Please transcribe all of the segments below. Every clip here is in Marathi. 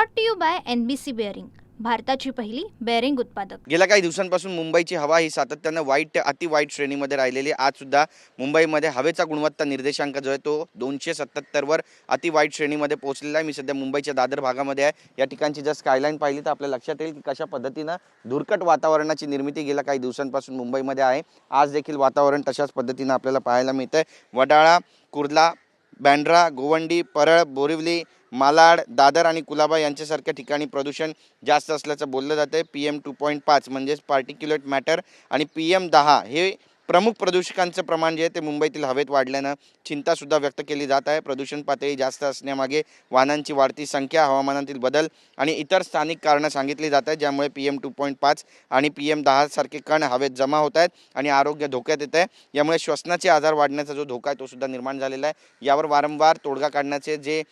Brought to you by NBC bearing, भारताची पहिली बेअरिंग उत्पादक। गेल्या काही दिवसांपासून मुंबईची हवा ही सातत्यानं वाईट ते अति वाईट श्रेणीमध्ये राहिलेली आहे। आज सुद्धा मुंबईमध्ये हवेचा गुणवत्ता निर्देशांक जो आहे तो 277 वर अति वाईट श्रेणीमध्ये पोहोचलेला आहे। मी सध्या मुंबईच्या दादर भागामध्ये आहे। या ठिकाणची जर स्कायलाईन पाहिली तर आपल्या लक्षात येईल की कशा पद्धतीनं धुरकट वातावरणाची निर्मिती गेल्या काही दिवसांपासून मुंबईमध्ये आहे। आज देखील वातावरण तशाच पद्धतीनं आपल्याला पाहायला मिळतंय। वडाळा, कुर्ला, बँड्रा, गोवंडी, परळ, बोरिवली, मालाड, दादर आणि कुलाबा यांच्यासारख्या ठिकाणी प्रदूषण जास्त असल्याचं बोललं जातं। PM 2.5 म्हणजेच पार्टिक्युलेट मॅटर आणि PM10 हे प्रमुख प्रदूषकांचं प्रमाण जे आहे ते मुंबईतील हवेत वाढल्यानं चिंतासुद्धा व्यक्त केली जात आहे। प्रदूषण पातळी जास्त असण्यामागे वाहनांची वाढती संख्या, हवामानातील बदल आणि इतर स्थानिक कारणं सांगितली जात आहेत, ज्यामुळे PM 2.5 आणि PM10 सारखे कण हवेत जमा होत आहेत आणि आरोग्य धोक्यात येत आहे। यामुळे श्वसनाचे आजार वाढण्याचा जो धोका आहे तो सुद्धा निर्माण झालेला आहे। यावर वारंवार तोडगा काढण्याचे जे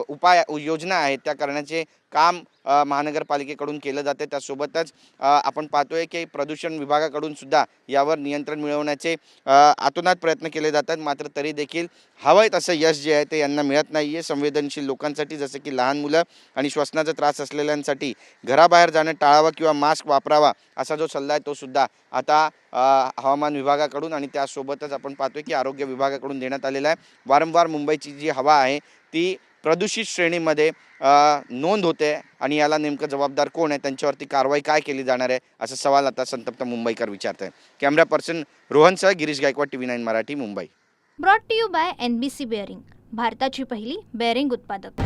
उपाय योजना आहेत त्या करण्याचे काम महानगरपालिकेकडून केलं जाते। त्यासोबतच आपण पाहतोय की प्रदूषण विभागाकडून सुद्धा यावर नियंत्रण मिळवण्याचे आतोनात प्रयत्न केले जातात, मात्र तरी देखील हवंय तसं यश जे आहे ते यांना मिळत नाही आहे। संवेदनशील लोकांसाठी जसं की लहान मुलं आणि श्वसनाचा त्रास असलेल्यांसाठी घराबाहेर जाणं टाळावं किंवा मास्क वापरावा असा जो सल्ला आहे तो सुद्धा आता हवामान विभागाकडून आणि त्यासोबतच आपण पाहतोय की आरोग्य विभागाकडून देण्यात आलेला आहे। वारंवार मुंबईची जी हवा आहे ती प्रदूषित श्रेणीमध्ये नोंद होते आणि याला नेमकं जबाबदार कोण आहे, त्यांच्यावरती कारवाई काय केली जाणार आहे असा सवाल आता संतप्त मुंबईकर विचारत आहे। कॅमेरा पर्सन रोहनसह Girish Gaikwad, TV9 Marathi, Mumbai. Brought to you by NBC bearing, भारताची पहिली बेअरिंग उत्पादक।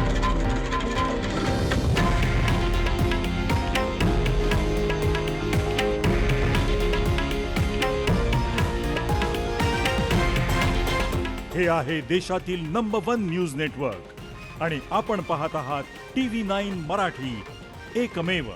हे आहे देशातील नंबर 1 न्यूज नेटवर्क आणि आपण पाहत आहात TV9 मराठी, एकमेव।